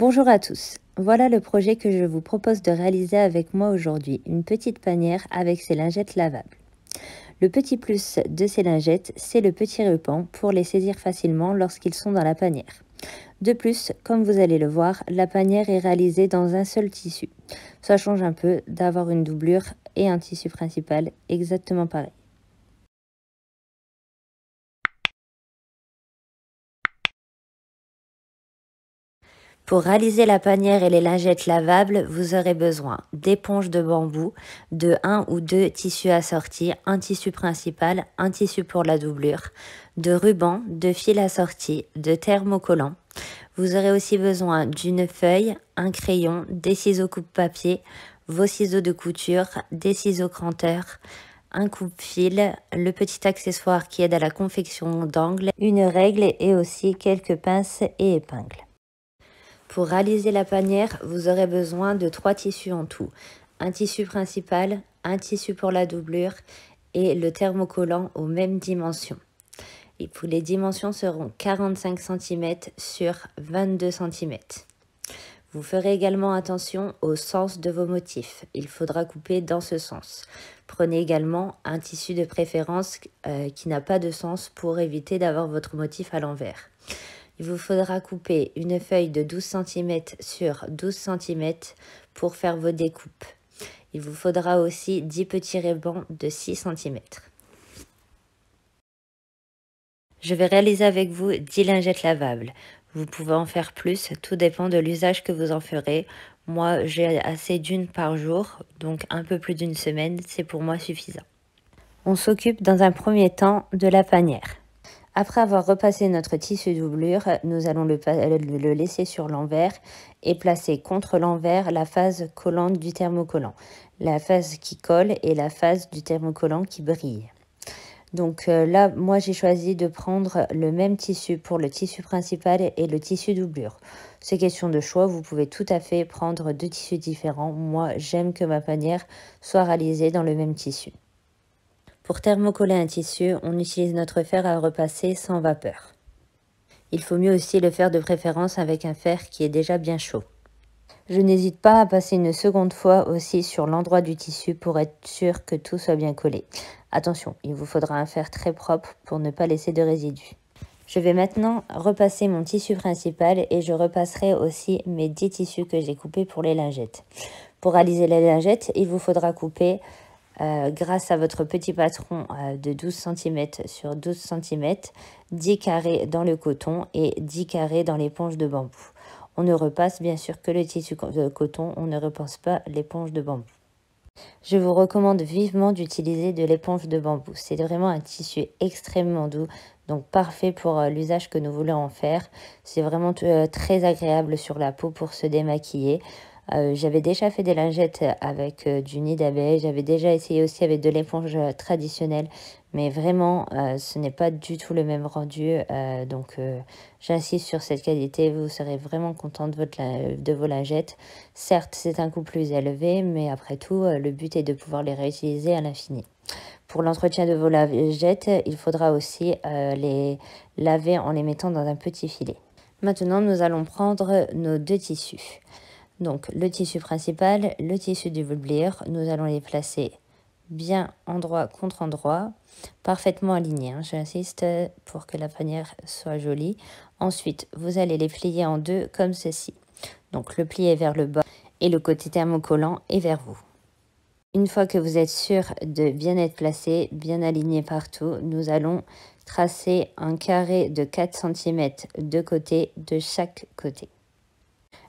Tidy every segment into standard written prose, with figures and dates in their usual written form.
Bonjour à tous, voilà le projet que je vous propose de réaliser avec moi aujourd'hui, une petite panière avec ses lingettes lavables. Le petit plus de ces lingettes, c'est le petit ruban pour les saisir facilement lorsqu'ils sont dans la panière. De plus, comme vous allez le voir, la panière est réalisée dans un seul tissu. Ça change un peu d'avoir une doublure et un tissu principal exactement pareil. Pour réaliser la panière et les lingettes lavables, vous aurez besoin d'éponges de bambou, de 1 ou 2 tissus assortis, un tissu principal, un tissu pour la doublure, de ruban, de fil assorti, de thermocollants. Vous aurez aussi besoin d'une feuille, un crayon, des ciseaux coupe-papier, vos ciseaux de couture, des ciseaux cranteurs, un coupe-fil, le petit accessoire qui aide à la confection d'angles, une règle et aussi quelques pinces et épingles. Pour réaliser la panière, vous aurez besoin de 3 tissus en tout. Un tissu principal, un tissu pour la doublure et le thermocollant aux mêmes dimensions. Et pour les dimensions seront 45 cm sur 22 cm. Vous ferez également attention au sens de vos motifs. Il faudra couper dans ce sens. Prenez également un tissu de préférence qui n'a pas de sens pour éviter d'avoir votre motif à l'envers. Il vous faudra couper une feuille de 12 cm sur 12 cm pour faire vos découpes. Il vous faudra aussi 10 petits rubans de 6 cm. Je vais réaliser avec vous 10 lingettes lavables. Vous pouvez en faire plus, tout dépend de l'usage que vous en ferez. Moi, j'ai assez d'une par jour, donc un peu plus d'une semaine, c'est pour moi suffisant. On s'occupe dans un premier temps de la panière. Après avoir repassé notre tissu doublure, nous allons le laisser sur l'envers et placer contre l'envers la face collante du thermocollant. La face qui colle et la face du thermocollant qui brille. Donc là, moi j'ai choisi de prendre le même tissu pour le tissu principal et le tissu doublure. C'est question de choix, vous pouvez tout à fait prendre 2 tissus différents. Moi, j'aime que ma panière soit réalisée dans le même tissu. Pour thermocoller un tissu, on utilise notre fer à repasser sans vapeur. Il faut mieux aussi le faire de préférence avec un fer qui est déjà bien chaud. Je n'hésite pas à passer une seconde fois aussi sur l'endroit du tissu pour être sûr que tout soit bien collé. Attention, il vous faudra un fer très propre pour ne pas laisser de résidus. Je vais maintenant repasser mon tissu principal et je repasserai aussi mes 10 tissus que j'ai coupés pour les lingettes. Pour réaliser les lingettes, il vous faudra couper grâce à votre petit patron de 12 cm sur 12 cm, 10 carrés dans le coton et 10 carrés dans l'éponge de bambou. On ne repasse bien sûr que le tissu de coton, on ne repasse pas l'éponge de bambou. Je vous recommande vivement d'utiliser de l'éponge de bambou. C'est vraiment un tissu extrêmement doux, donc parfait pour l'usage que nous voulons en faire. C'est vraiment très agréable sur la peau pour se démaquiller. J'avais déjà fait des lingettes avec du nid d'abeille, j'avais déjà essayé aussi avec de l'éponge traditionnelle, mais vraiment ce n'est pas du tout le même rendu, donc j'insiste sur cette qualité, vous serez vraiment content de vos lingettes. Certes, c'est un coût plus élevé, mais après tout, le but est de pouvoir les réutiliser à l'infini. Pour l'entretien de vos lingettes, il faudra aussi les laver en les mettant dans un petit filet. Maintenant, nous allons prendre nos 2 tissus. Donc le tissu principal, le tissu du doublure, nous allons les placer bien endroit contre endroit, parfaitement alignés. J'insiste pour que la panière soit jolie. Ensuite, vous allez les plier en deux comme ceci. Donc le pli est vers le bas et le côté thermocollant est vers vous. Une fois que vous êtes sûr de bien être placé, bien aligné partout, nous allons tracer un carré de 4 cm de côté de chaque côté.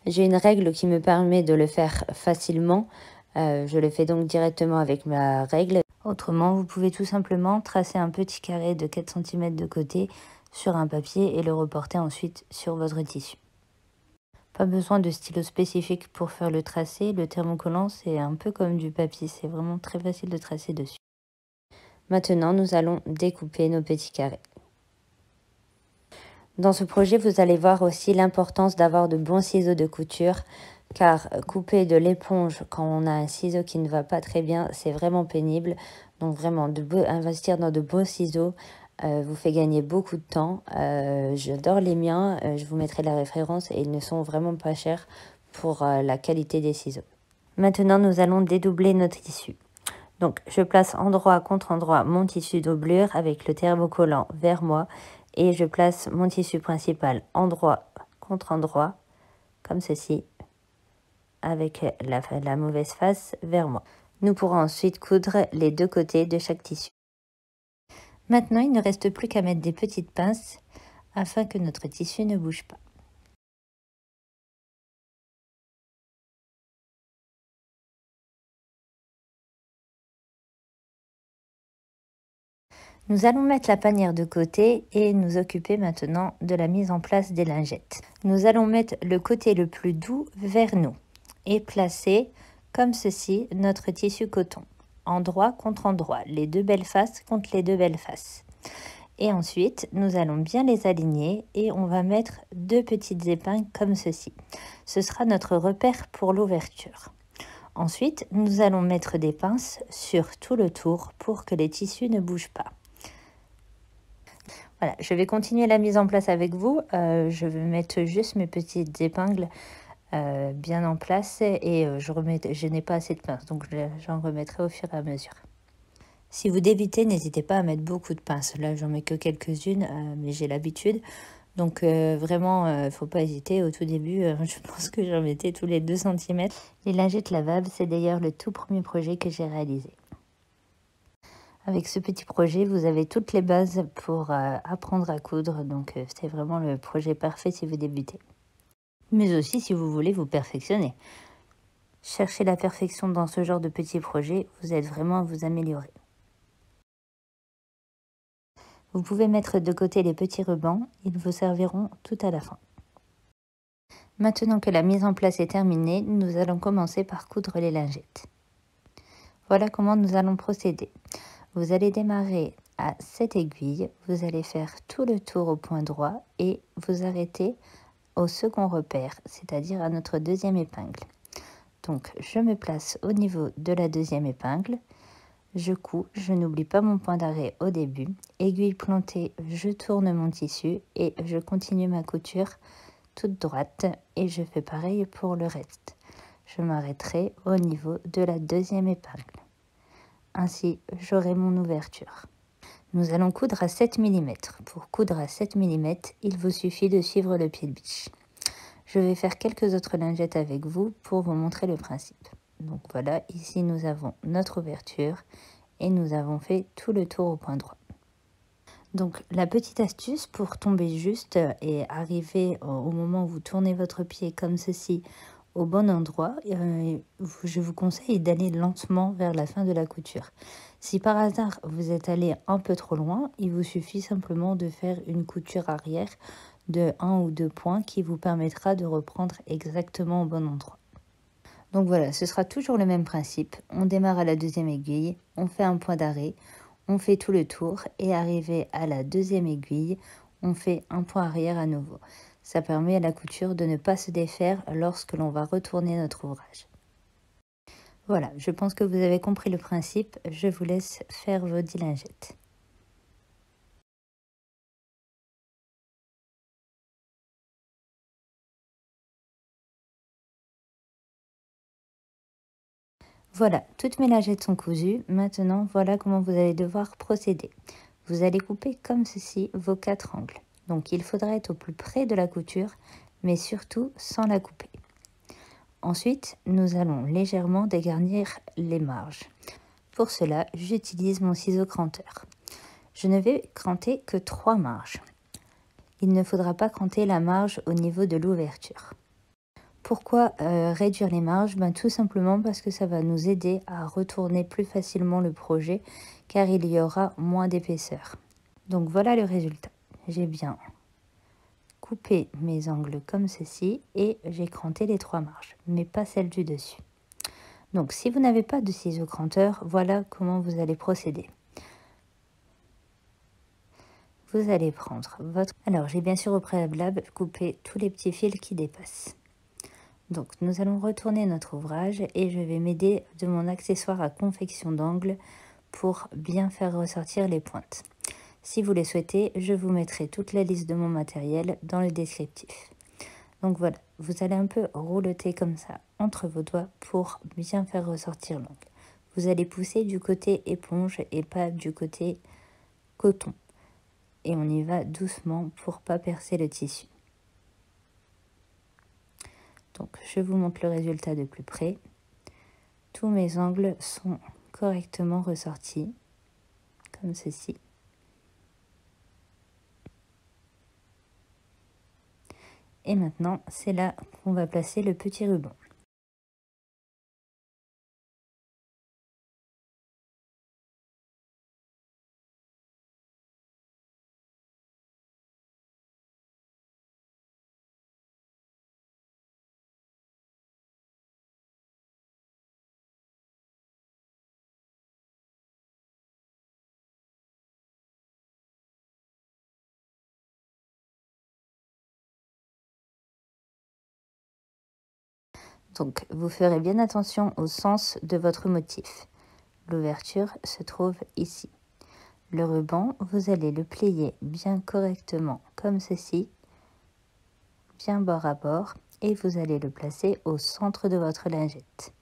J'ai une règle qui me permet de le faire facilement. Je le fais donc directement avec ma règle. Autrement, vous pouvez tout simplement tracer un petit carré de 4 cm de côté sur un papier et le reporter ensuite sur votre tissu. Pas besoin de stylo spécifique pour faire le tracé. Le thermocollant, c'est un peu comme du papier. C'est vraiment très facile de tracer dessus. Maintenant, nous allons découper nos petits carrés. Dans ce projet, vous allez voir aussi l'importance d'avoir de bons ciseaux de couture, car couper de l'éponge quand on a un ciseau qui ne va pas très bien, c'est vraiment pénible. Donc vraiment, investir dans de beaux ciseaux vous fait gagner beaucoup de temps. J'adore les miens, je vous mettrai la référence et ils ne sont vraiment pas chers pour la qualité des ciseaux. Maintenant, nous allons dédoubler notre tissu. Donc, je place endroit contre endroit mon tissu doublure avec le thermocollant vers moi et je place mon tissu principal endroit contre endroit, comme ceci, avec la mauvaise face vers moi. Nous pourrons ensuite coudre les deux côtés de chaque tissu. Maintenant, il ne reste plus qu'à mettre des petites pinces afin que notre tissu ne bouge pas. Nous allons mettre la panière de côté et nous occuper maintenant de la mise en place des lingettes. Nous allons mettre le côté le plus doux vers nous et placer comme ceci notre tissu coton, endroit contre endroit, les deux belles faces contre les deux belles faces. Et ensuite, nous allons bien les aligner et on va mettre deux petites épingles comme ceci. Ce sera notre repère pour l'ouverture. Ensuite, nous allons mettre des pinces sur tout le tour pour que les tissus ne bougent pas. Voilà, je vais continuer la mise en place avec vous. Je vais mettre juste mes petites épingles bien en place et je n'ai pas assez de pinces, donc j'en remettrai au fur et à mesure. Si vous débutez, n'hésitez pas à mettre beaucoup de pinces. Là, j'en mets que quelques-unes, mais j'ai l'habitude. Donc vraiment, il ne faut pas hésiter. Au tout début, je pense que j'en mettais tous les 2 cm. Les lingettes lavables, c'est d'ailleurs le tout premier projet que j'ai réalisé. Avec ce petit projet, vous avez toutes les bases pour apprendre à coudre. Donc c'est vraiment le projet parfait si vous débutez. Mais aussi si vous voulez vous perfectionner. Cherchez la perfection dans ce genre de petits projets, vous aide vraiment à vous améliorer. Vous pouvez mettre de côté les petits rubans, ils vous serviront tout à la fin. Maintenant que la mise en place est terminée, nous allons commencer par coudre les lingettes. Voilà comment nous allons procéder. Vous allez démarrer à cette aiguille, vous allez faire tout le tour au point droit et vous arrêtez au second repère, c'est-à-dire à notre deuxième épingle. Donc je me place au niveau de la deuxième épingle, je couds, je n'oublie pas mon point d'arrêt au début, aiguille plantée, je tourne mon tissu et je continue ma couture toute droite et je fais pareil pour le reste. Je m'arrêterai au niveau de la deuxième épingle. Ainsi, j'aurai mon ouverture. Nous allons coudre à 7 mm. Pour coudre à 7 mm, il vous suffit de suivre le pied de biche. Je vais faire quelques autres lingettes avec vous pour vous montrer le principe. Donc voilà, ici nous avons notre ouverture et nous avons fait tout le tour au point droit. Donc la petite astuce pour tomber juste et arriver au moment où vous tournez votre pied comme ceci au bon endroit, je vous conseille d'aller lentement vers la fin de la couture. Si par hasard vous êtes allé un peu trop loin, il vous suffit simplement de faire une couture arrière de 1 ou 2 points qui vous permettra de reprendre exactement au bon endroit. Donc voilà, ce sera toujours le même principe. On démarre à la deuxième aiguille, on fait un point d'arrêt, on fait tout le tour et arrivé à la deuxième aiguille, on fait un point arrière à nouveau. Ça permet à la couture de ne pas se défaire lorsque l'on va retourner notre ouvrage. Voilà, je pense que vous avez compris le principe. Je vous laisse faire vos 10 lingettes. Voilà, toutes mes lingettes sont cousues. Maintenant, voilà comment vous allez devoir procéder. Vous allez couper comme ceci vos 4 angles. Donc, il faudra être au plus près de la couture, mais surtout sans la couper. Ensuite, nous allons légèrement dégarnir les marges. Pour cela, j'utilise mon ciseau cranteur. Je ne vais cranter que 3 marges. Il ne faudra pas cranter la marge au niveau de l'ouverture. Pourquoi réduire les marges? Tout simplement parce que ça va nous aider à retourner plus facilement le projet car il y aura moins d'épaisseur. Donc voilà le résultat. J'ai bien coupé mes angles comme ceci et j'ai cranté les 3 marges, mais pas celles du dessus. Donc si vous n'avez pas de ciseau cranteur, voilà comment vous allez procéder. Vous allez prendre votre... Alors j'ai bien sûr au préalable coupé tous les petits fils qui dépassent. Donc nous allons retourner notre ouvrage et je vais m'aider de mon accessoire à confection d'angle pour bien faire ressortir les pointes. Si vous le souhaitez, je vous mettrai toute la liste de mon matériel dans le descriptif. Donc voilà, vous allez un peu rouloter comme ça entre vos doigts pour bien faire ressortir l'ongle. Vous allez pousser du côté éponge et pas du côté coton. Et on y va doucement pour pas percer le tissu. Donc je vous montre le résultat de plus près. Tous mes angles sont correctement ressortis, comme ceci. Et maintenant, c'est là qu'on va placer le petit ruban. Donc, vous ferez bien attention au sens de votre motif. L'ouverture se trouve ici. Le ruban, vous allez le plier bien correctement comme ceci, bien bord à bord, et vous allez le placer au centre de votre lingette.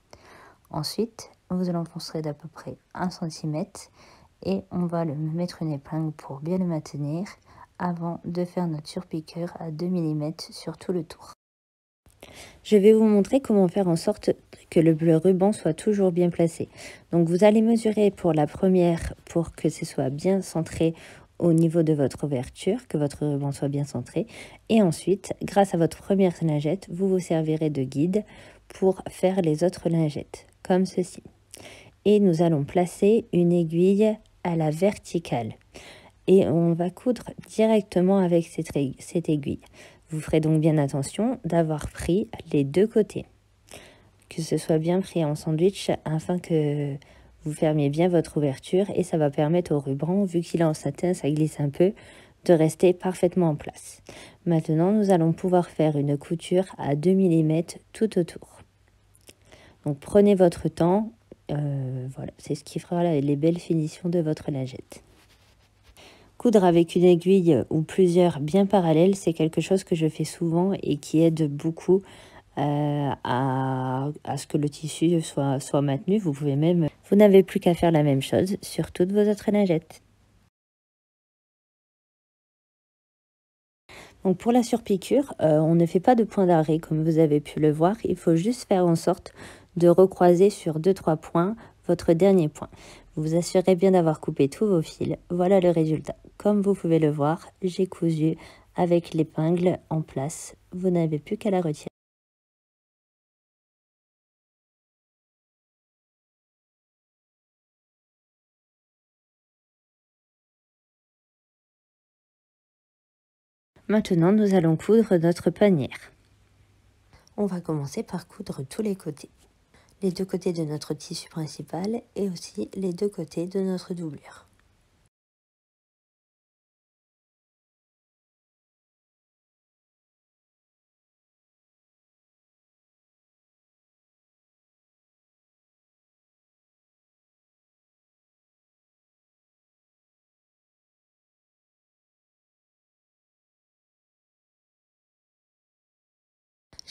Ensuite, vous l'enfoncerez d'à peu près 1 cm et on va le mettre une épingle pour bien le maintenir avant de faire notre surpiqueur à 2 mm sur tout le tour. Je vais vous montrer comment faire en sorte que le ruban soit toujours bien placé. Donc vous allez mesurer pour la première pour que ce soit bien centré au niveau de votre ouverture, que votre ruban soit bien centré. Et ensuite, grâce à votre première lingette, vous vous servirez de guide pour faire les autres lingettes, comme ceci. Et nous allons placer une aiguille à la verticale. Et on va coudre directement avec cette aiguille. Vous ferez donc bien attention d'avoir pris les deux côtés, que ce soit bien pris en sandwich afin que vous fermiez bien votre ouverture et ça va permettre au ruban, vu qu'il est en satin, ça glisse un peu, de rester parfaitement en place. Maintenant, nous allons pouvoir faire une couture à 2 mm tout autour. Donc prenez votre temps, voilà, c'est ce qui fera les belles finitions de votre lingette. Coudre avec une aiguille ou plusieurs bien parallèles, c'est quelque chose que je fais souvent et qui aide beaucoup à ce que le tissu soit maintenu. Vous n'avez plus qu'à faire la même chose sur toutes vos autres lingettes. Donc pour la surpiqûre, on ne fait pas de point d'arrêt comme vous avez pu le voir. Il faut juste faire en sorte de recroiser sur 2-3 points votre dernier point. Vous vous assurez bien d'avoir coupé tous vos fils. Voilà le résultat. Comme vous pouvez le voir, j'ai cousu avec l'épingle en place. Vous n'avez plus qu'à la retirer. Maintenant, nous allons coudre notre panière. On va commencer par coudre tous les côtés. Les deux côtés de notre tissu principal et aussi les deux côtés de notre doublure.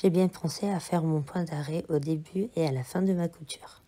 J'ai bien pensé à faire mon point d'arrêt au début et à la fin de ma couture.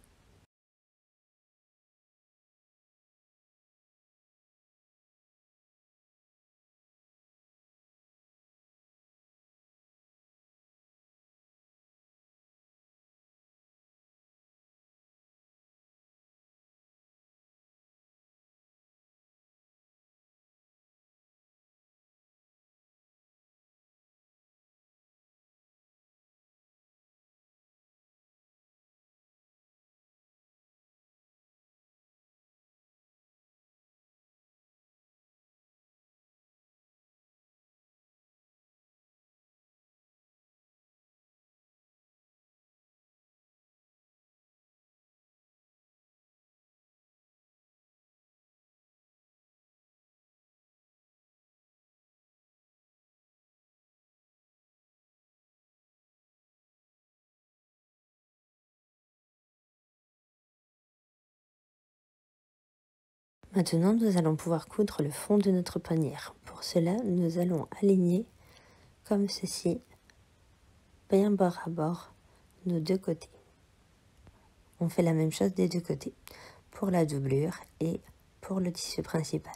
Maintenant, nous allons pouvoir coudre le fond de notre panière. Pour cela, nous allons aligner comme ceci, bien bord à bord, nos deux côtés. On fait la même chose des deux côtés, pour la doublure et pour le tissu principal.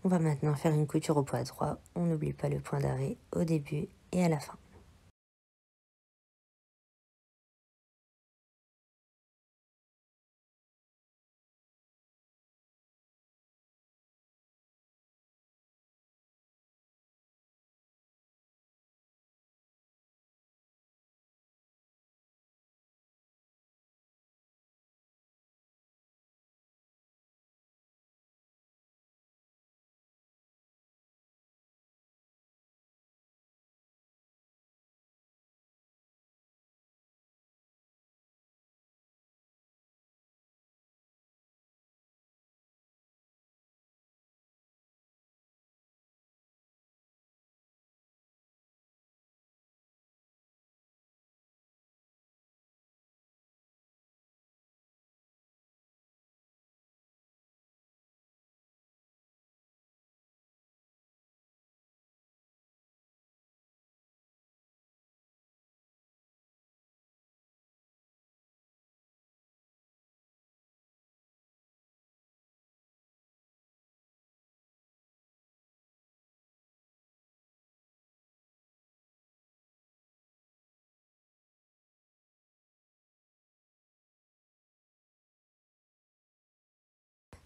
On va maintenant faire une couture au poids droit. On n'oublie pas le point d'arrêt au début et à la fin.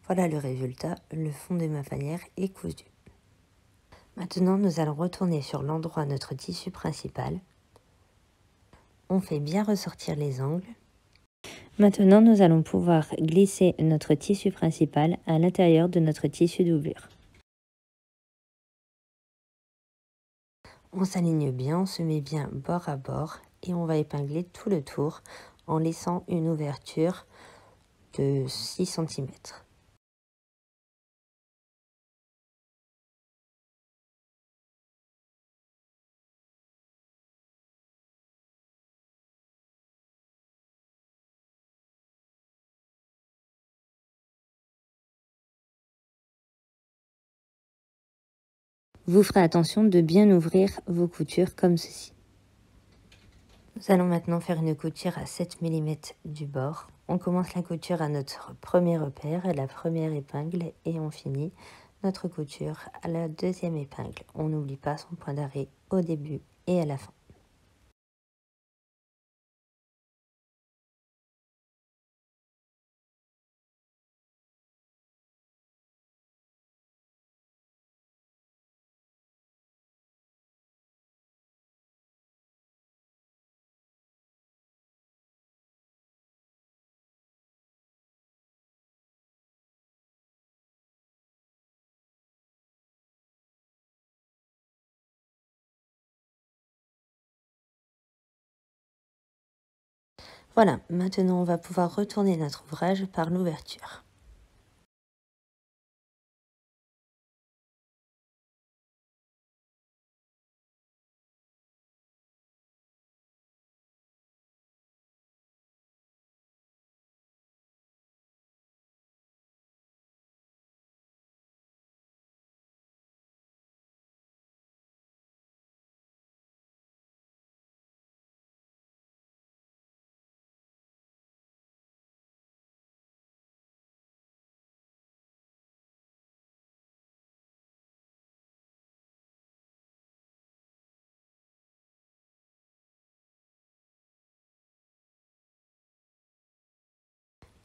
Voilà le résultat, le fond de ma panière est cousu. Maintenant, nous allons retourner sur l'endroit de notre tissu principal. On fait bien ressortir les angles. Maintenant, nous allons pouvoir glisser notre tissu principal à l'intérieur de notre tissu doublure. On s'aligne bien, on se met bien bord à bord et on va épingler tout le tour en laissant une ouverture de 6 cm. Vous ferez attention de bien ouvrir vos coutures comme ceci. Nous allons maintenant faire une couture à 7 mm du bord. On commence la couture à notre premier repère, à la première épingle, et on finit notre couture à la deuxième épingle. On n'oublie pas son point d'arrêt au début et à la fin. Voilà, maintenant on va pouvoir retourner notre ouvrage par l'ouverture.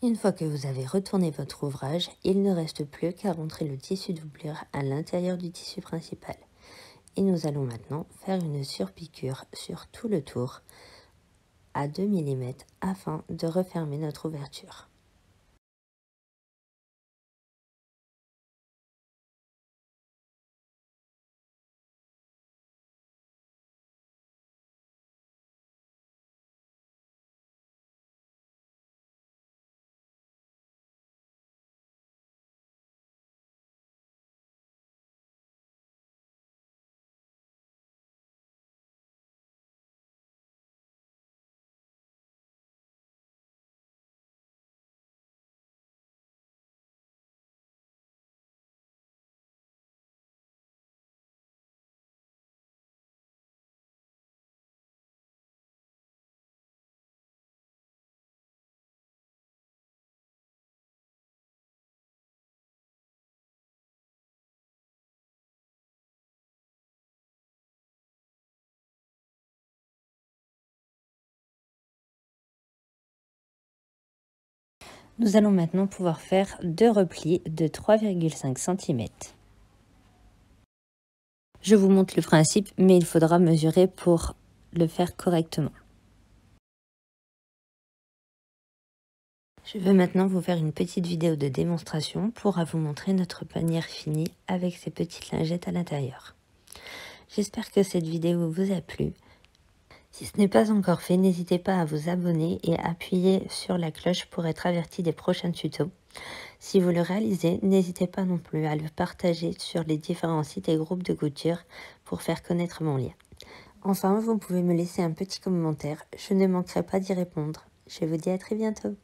Une fois que vous avez retourné votre ouvrage, il ne reste plus qu'à rentrer le tissu doublure à l'intérieur du tissu principal. Et nous allons maintenant faire une surpiqûre sur tout le tour à 2 mm afin de refermer notre ouverture. Nous allons maintenant pouvoir faire 2 replis de 3,5 cm. Je vous montre le principe, mais il faudra mesurer pour le faire correctement. Je vais maintenant vous faire une petite vidéo de démonstration pour vous montrer notre panière finie avec ces petites lingettes à l'intérieur. J'espère que cette vidéo vous a plu. Si ce n'est pas encore fait, n'hésitez pas à vous abonner et à appuyer sur la cloche pour être averti des prochains tutos. Si vous le réalisez, n'hésitez pas non plus à le partager sur les différents sites et groupes de couture pour faire connaître mon lien. Enfin, vous pouvez me laisser un petit commentaire, je ne manquerai pas d'y répondre. Je vous dis à très bientôt.